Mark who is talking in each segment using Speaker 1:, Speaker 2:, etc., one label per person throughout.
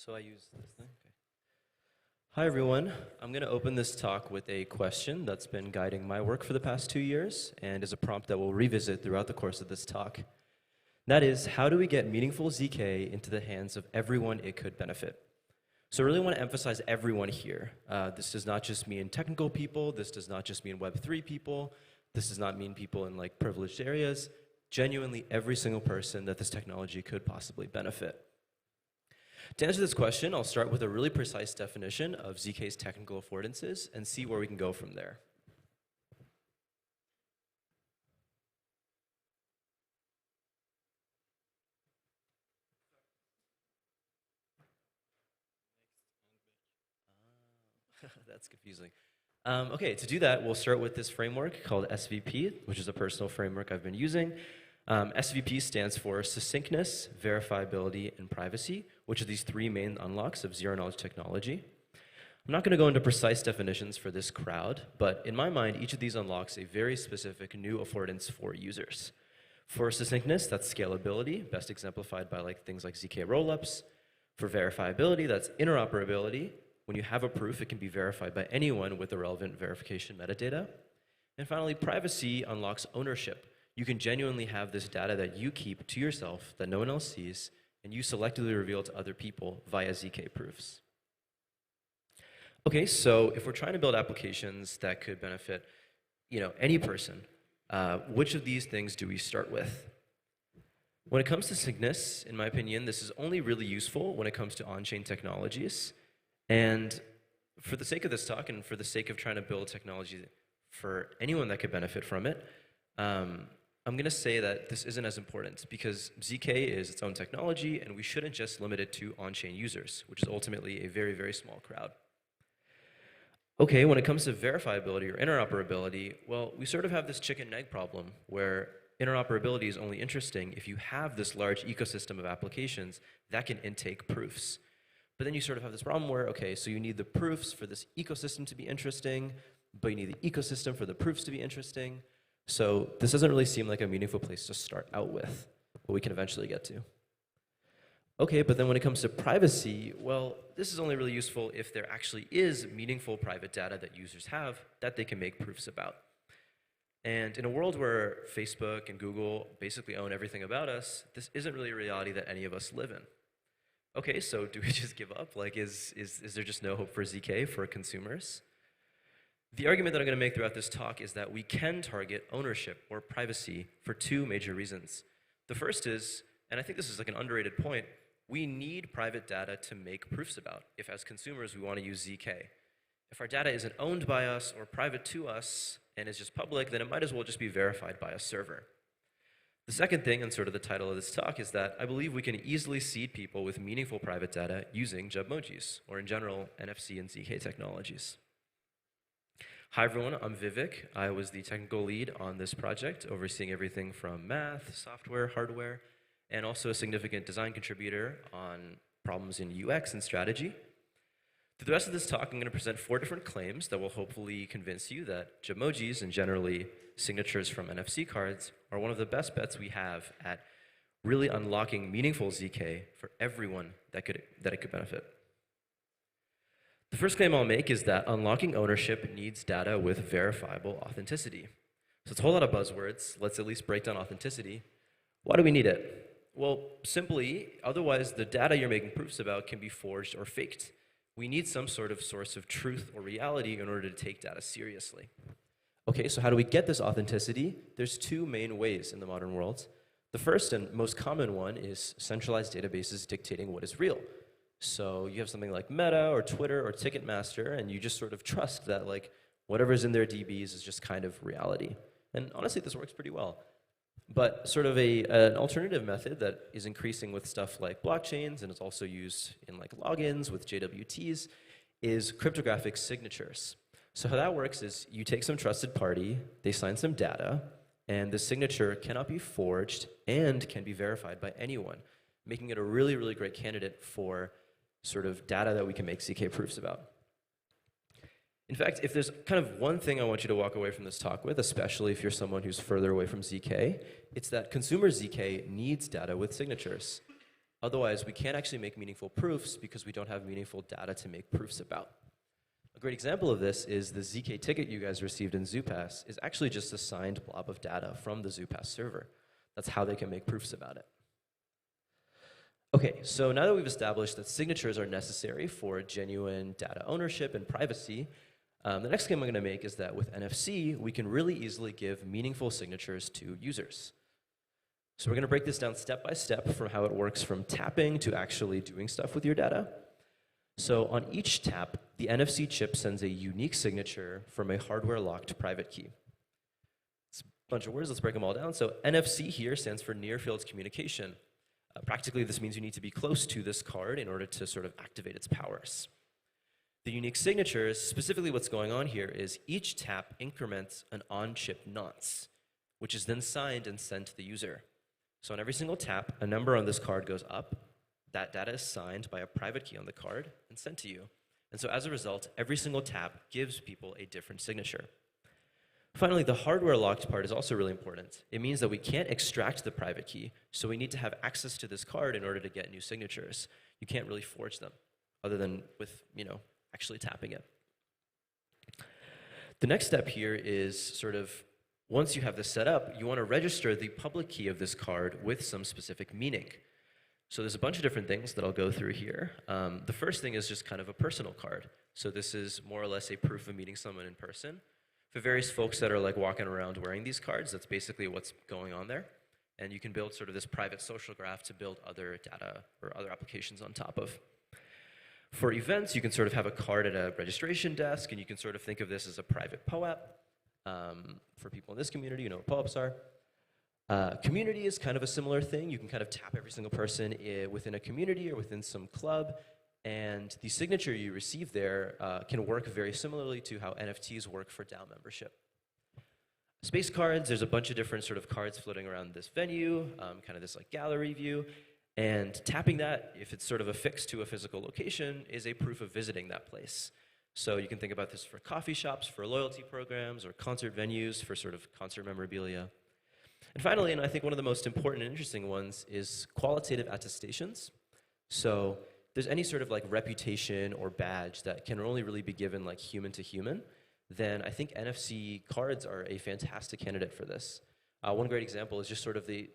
Speaker 1: So I use this thing? Okay. Hi, everyone. I'm going to open this talk with a question that's been guiding my work for the past 2 years and is a prompt that we'll revisit throughout the course of this talk. That is, how do we get meaningful ZK into the hands of everyone it could benefit? So I really want to emphasize everyone here. This does not just mean technical people. This does not just mean Web3 people. This does not mean people in like privileged areas. Genuinely every single person that this technology could possibly benefit. To answer this question, I'll start with a really precise definition of ZK's technical affordances and see where we can go from there. That's confusing. Okay, to do that, we'll start with this framework called SVP, which is a personal framework I've been using. SVP stands for succinctness, verifiability, and privacy, which are these three main unlocks of zero-knowledge technology. I'm not going to go into precise definitions for this crowd, but in my mind, each of these unlocks a very specific new affordance for users. For succinctness, that's scalability, best exemplified by things like ZK rollups. For verifiability, that's interoperability. When you have a proof, it can be verified by anyone with the relevant verification metadata. And finally, privacy unlocks ownership. You can genuinely have this data that you keep to yourself that no one else sees, and you selectively reveal to other people via ZK proofs. Okay, so if we're trying to build applications that could benefit, any person, which of these things do we start with? When it comes to succinctness, in my opinion, this is only really useful when it comes to on-chain technologies. And for the sake of this talk and for the sake of trying to build technology for anyone that could benefit from it, I'm going to say that this isn't as important because ZK is its own technology and we shouldn't just limit it to on-chain users, which is ultimately a very, very small crowd. Okay, when it comes to verifiability or interoperability, well, we sort of have this chicken and egg problem where interoperability is only interesting if you have this large ecosystem of applications that can intake proofs. But then you sort of have this problem where, okay, so you need the proofs for this ecosystem to be interesting, but you need the ecosystem for the proofs to be interesting. So this doesn't really seem like a meaningful place to start out with, but we can eventually get to. Okay, but then when it comes to privacy, well, this is only really useful if there actually is meaningful private data that users have that they can make proofs about. And in a world where Facebook and Google basically own everything about us, this isn't really a reality that any of us live in. Okay, so do we just give up? Is there just no hope for ZK for consumers? The argument that I'm going to make throughout this talk is that we can target ownership or privacy for two major reasons. The first is, and I think this is an underrated point, we need private data to make proofs about if as consumers we want to use ZK. If our data isn't owned by us or private to us and is just public, then it might as well just be verified by a server. The second thing, and sort of the title of this talk, is that I believe we can easily seed people with meaningful private data using Jubmojis, or in general, NFC and ZK technologies. Hi everyone, I'm Vivek. I was the technical lead on this project, overseeing everything from math, software, hardware, and also a significant design contributor on problems in UX and strategy. Through the rest of this talk, I'm going to present 4 different claims that will hopefully convince you that Jubmojis, and generally signatures from NFC cards, are one of the best bets we have at really unlocking meaningful ZK for everyone that it could benefit. The first claim I'll make is that unlocking ownership needs data with verifiable authenticity. So it's a whole lot of buzzwords. Let's at least break down authenticity. Why do we need it? Well, simply, otherwise the data you're making proofs about can be forged or faked. We need some sort of source of truth or reality in order to take data seriously. Okay, so how do we get this authenticity? There's 2 main ways in the modern world. The first and most common one is centralized databases dictating what is real. So you have something like Meta or Twitter or Ticketmaster, and you just sort of trust that whatever's in their DBs is just kind of reality. And honestly, this works pretty well. But sort of an alternative method that is increasing with stuff like blockchains, and is also used in logins with JWTs, is cryptographic signatures. So how that works is you take some trusted party, they sign some data, and the signature cannot be forged and can be verified by anyone, making it a really, really great candidate for sort of data that we can make ZK proofs about. In fact, if there's kind of one thing I want you to walk away from this talk with, especially if you're someone who's further away from ZK, it's that consumer ZK needs data with signatures. Otherwise, we can't actually make meaningful proofs because we don't have meaningful data to make proofs about. A great example of this is the ZK ticket you guys received in ZooPass is actually just a signed blob of data from the ZooPass server. That's how they can make proofs about it. Okay, so now that we've established that signatures are necessary for genuine data ownership and privacy, the next claim I'm going to make is that with NFC, we can really easily give meaningful signatures to users. So we're going to break this down step by step from how it works from tapping to actually doing stuff with your data. So on each tap, the NFC chip sends a unique signature from a hardware-locked private key. It's a bunch of words, let's break them all down. So NFC here stands for Near Field Communication. Practically, this means you need to be close to this card in order to sort of activate its powers. The unique signatures, specifically what's going on here is each tap increments an on-chip nonce, which is then signed and sent to the user. So on every single tap, a number on this card goes up. That data is signed by a private key on the card and sent to you. And so as a result, every single tap gives people a different signature. Finally, the hardware-locked part is also really important. It means that we can't extract the private key, so we need to have access to this card in order to get new signatures. You can't really forge them, other than with, actually tapping it. The next step here is sort of, once you have this set up, you want to register the public key of this card with some specific meaning. So there's a bunch of different things that I'll go through here. The first thing is just kind of a personal card. So this is more or less a proof of meeting someone in person. For various folks that are like walking around wearing these cards, that's basically what's going on there. And you can build sort of this private social graph to build other data or other applications on top of. For events, you can sort of have a card at a registration desk, and you can sort of think of this as a private POAP. For people in this community, you know what POAPs are. Community is kind of a similar thing. You can kind of tap every single person within a community or within some club, and the signature you receive there can work very similarly to how NFTs work for DAO membership. Space cards, there's a bunch of different sort of cards floating around this venue, kind of this like gallery view, and tapping that, if it's sort of affixed to a physical location, is a proof of visiting that place. So you can think about this for coffee shops, for loyalty programs, or concert venues for sort of concert memorabilia. And finally, and I think one of the most important and interesting ones, is qualitative attestations. So there's any sort of like reputation or badge that can only really be given like human to human, then I think NFC cards are a fantastic candidate for this. One great example is just sort of the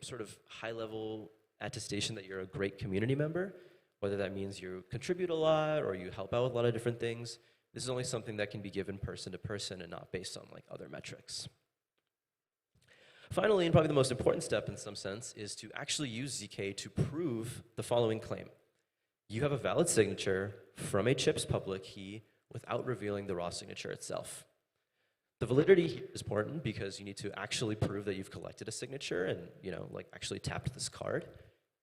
Speaker 1: high-level attestation that you're a great community member, whether that means you contribute a lot or you help out with a lot of different things. This is only something that can be given person to person and not based on like other metrics. Finally, and probably the most important step in some sense, is to actually use ZK to prove the following claim. You have a valid signature from a chip's public key without revealing the raw signature itself. The validity here is important because you need to actually prove that you've collected a signature and actually tapped this card.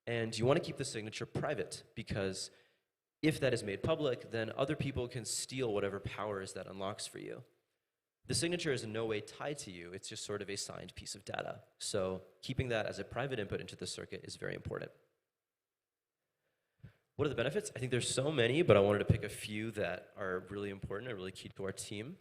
Speaker 1: And you want to keep the signature private because if that is made public, then other people can steal whatever powers that unlocks for you. The signature is in no way tied to you. It's just sort of a signed piece of data. So keeping that as a private input into the circuit is very important. What are the benefits? I think there's so many, but I wanted to pick a few that are really important and really key to our team.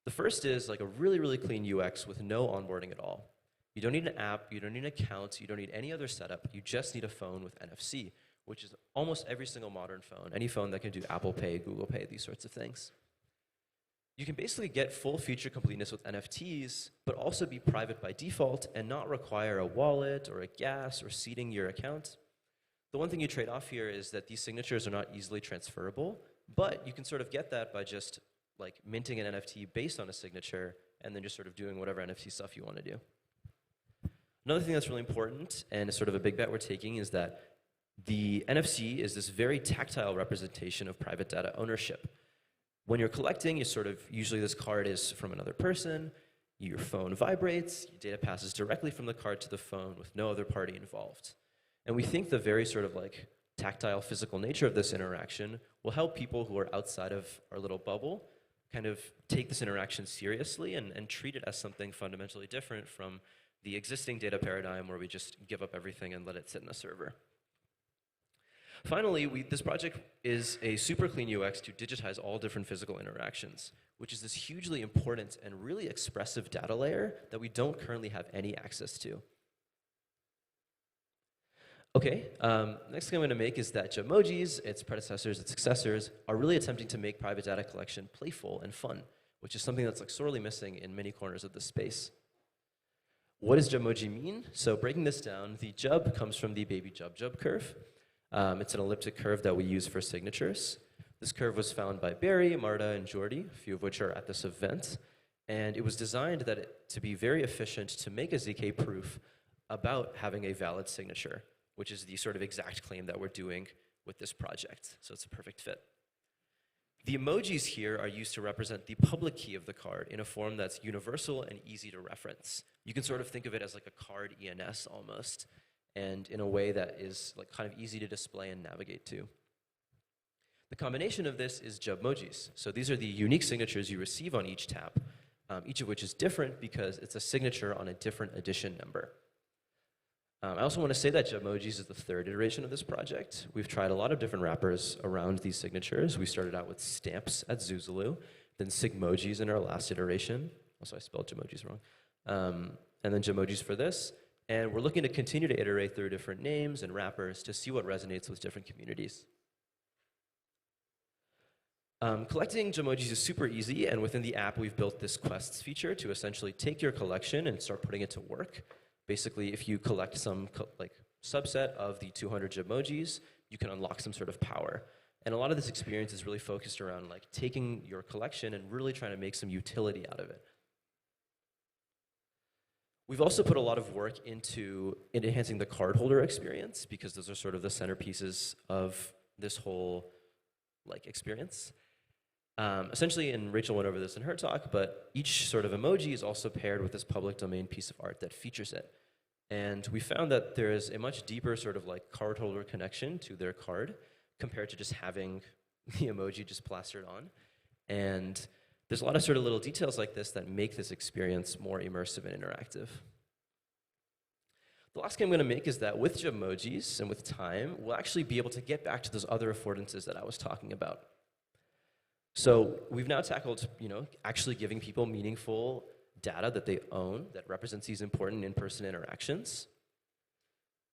Speaker 1: The first is like a really, really clean UX with no onboarding at all. You don't need an app, you don't need an account, you don't need any other setup. You just need a phone with NFC, which is almost every single modern phone, any phone that can do Apple Pay, Google Pay, these sorts of things. You can basically get full feature completeness with NFTs, but also be private by default and not require a wallet or a gas or seeding your account. The one thing you trade off here is that these signatures are not easily transferable, but you can sort of get that by just like minting an NFT based on a signature and then just sort of doing whatever NFT stuff you want to do. Another thing that's really important and is sort of a big bet we're taking is that the NFC is this very tactile representation of private data ownership. When you're collecting, usually this card is from another person, your phone vibrates, your data passes directly from the card to the phone with no other party involved. And we think the very sort of like tactile physical nature of this interaction will help people who are outside of our little bubble kind of take this interaction seriously and treat it as something fundamentally different from the existing data paradigm where we just give up everything and let it sit in a server. Finally, this project is a super clean UX to digitize all different physical interactions, which is this hugely important and really expressive data layer that we don't currently have any access to. Okay, next thing I'm going to make is that Jubmojis, its predecessors, its successors, are really attempting to make private data collection playful and fun, which is something that's like sorely missing in many corners of the space. What does Jubmoji mean? So breaking this down, the Jub comes from the baby Jub curve. It's an elliptic curve that we use for signatures. This curve was found by Barry, Marta, and Jordi, a few of which are at this event. And it was designed to be very efficient to make a ZK proof about having a valid signature, which is the sort of exact claim that we're doing with this project. So it's a perfect fit. The emojis here are used to represent the public key of the card in a form that's universal and easy to reference. You can sort of think of it as like a card ENS almost, and in a way that is like kind of easy to display and navigate to. The combination of this is Jubmojis. So these are the unique signatures you receive on each tap, each of which is different because it's a signature on a different edition number. I also want to say that Jubmojis is the third iteration of this project. We've tried a lot of different wrappers around these signatures. We started out with stamps at Zuzulu, then Sigmojis in our last iteration. Also, I spelled Jubmojis wrong. And then Jubmojis for this. And we're looking to continue to iterate through different names and wrappers to see what resonates with different communities. Collecting Jubmojis is super easy, and within the app, we've built this quests feature to essentially take your collection and start putting it to work. Basically, if you collect some subset of the 200 Jubmojis, you can unlock some sort of power. And a lot of this experience is really focused around like taking your collection and really trying to make some utility out of it. We've also put a lot of work into enhancing the cardholder experience because those are sort of the centerpieces of this whole experience. Essentially, and Rachel went over this in her talk, but each sort of emoji is also paired with this public domain piece of art that features it. And we found that there is a much deeper sort of like cardholder connection to their card compared to just having the emoji just plastered on. And there's a lot of sort of little details like this that make this experience more immersive and interactive. The last thing I'm going to make is that with Jubmojis and with time, we'll actually be able to get back to those other affordances that I was talking about. So we've now tackled, actually giving people meaningful data that they own that represents these important in-person interactions.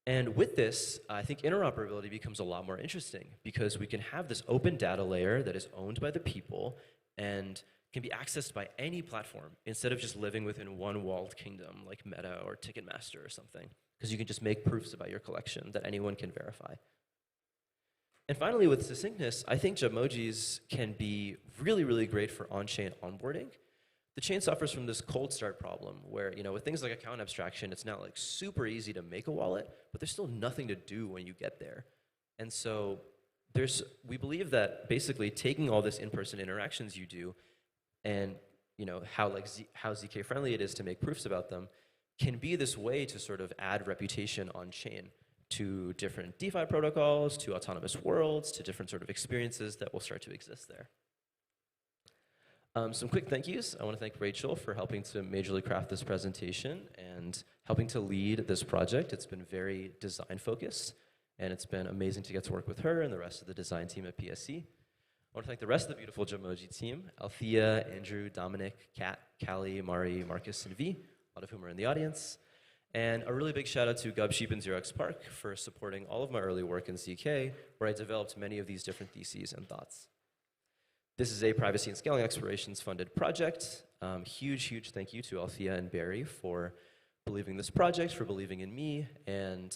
Speaker 1: And with this, I think interoperability becomes a lot more interesting because we can have this open data layer that is owned by the people and can be accessed by any platform instead of just living within one walled kingdom like Meta or Ticketmaster or something, because you can just make proofs about your collection that anyone can verify. And finally, with succinctness, I think Jubmojis can be really, really great for on-chain onboarding. The chain suffers from this cold start problem where, with things like account abstraction, it's now like super easy to make a wallet, but there's still nothing to do when you get there. And so we believe that basically taking all this in-person interactions you do and how ZK friendly it is to make proofs about them can be this way to sort of add reputation on chain to different DeFi protocols, to autonomous worlds, to different sort of experiences that will start to exist there. Some quick thank yous. I want to thank Rachel for helping to majorly craft this presentation and helping to lead this project. It's been very design focused, and it's been amazing to get to work with her and the rest of the design team at PSC. I want to thank the rest of the beautiful Jubmoji team, Althea, Andrew, Dominic, Kat, Callie, Mari, Marcus, and V, a lot of whom are in the audience. And a really big shout out to Gubsheep and Xerox Park for supporting all of my early work in ZK, where I developed many of these different theses and thoughts. This is a privacy and scaling explorations funded project. Huge thank you to Althea and Barry for believing this project, for believing in me, and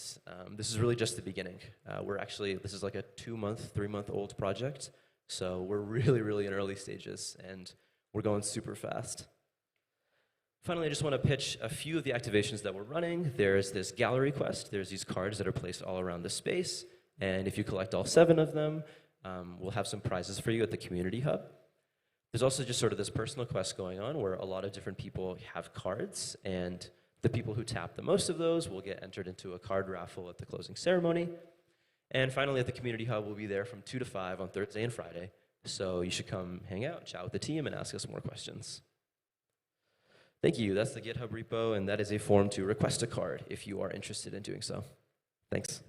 Speaker 1: this is really just the beginning. This is like a 2-month, 3-month-old project, so we're really in early stages, and we're going super fast. Finally, I just want to pitch a few of the activations that we're running. There's this gallery quest. There's these cards that are placed all around the space, and if you collect all 7 of them, we'll have some prizes for you at the community hub. There's also just sort of this personal quest going on where a lot of different people have cards, and the people who tap the most of those will get entered into a card raffle at the closing ceremony. And finally, at the community hub, we'll be there from 2 to 5 on Thursday and Friday. So you should come hang out, chat with the team, and ask us more questions. Thank you. That's the GitHub repo, and that is a form to request a card if you are interested in doing so. Thanks.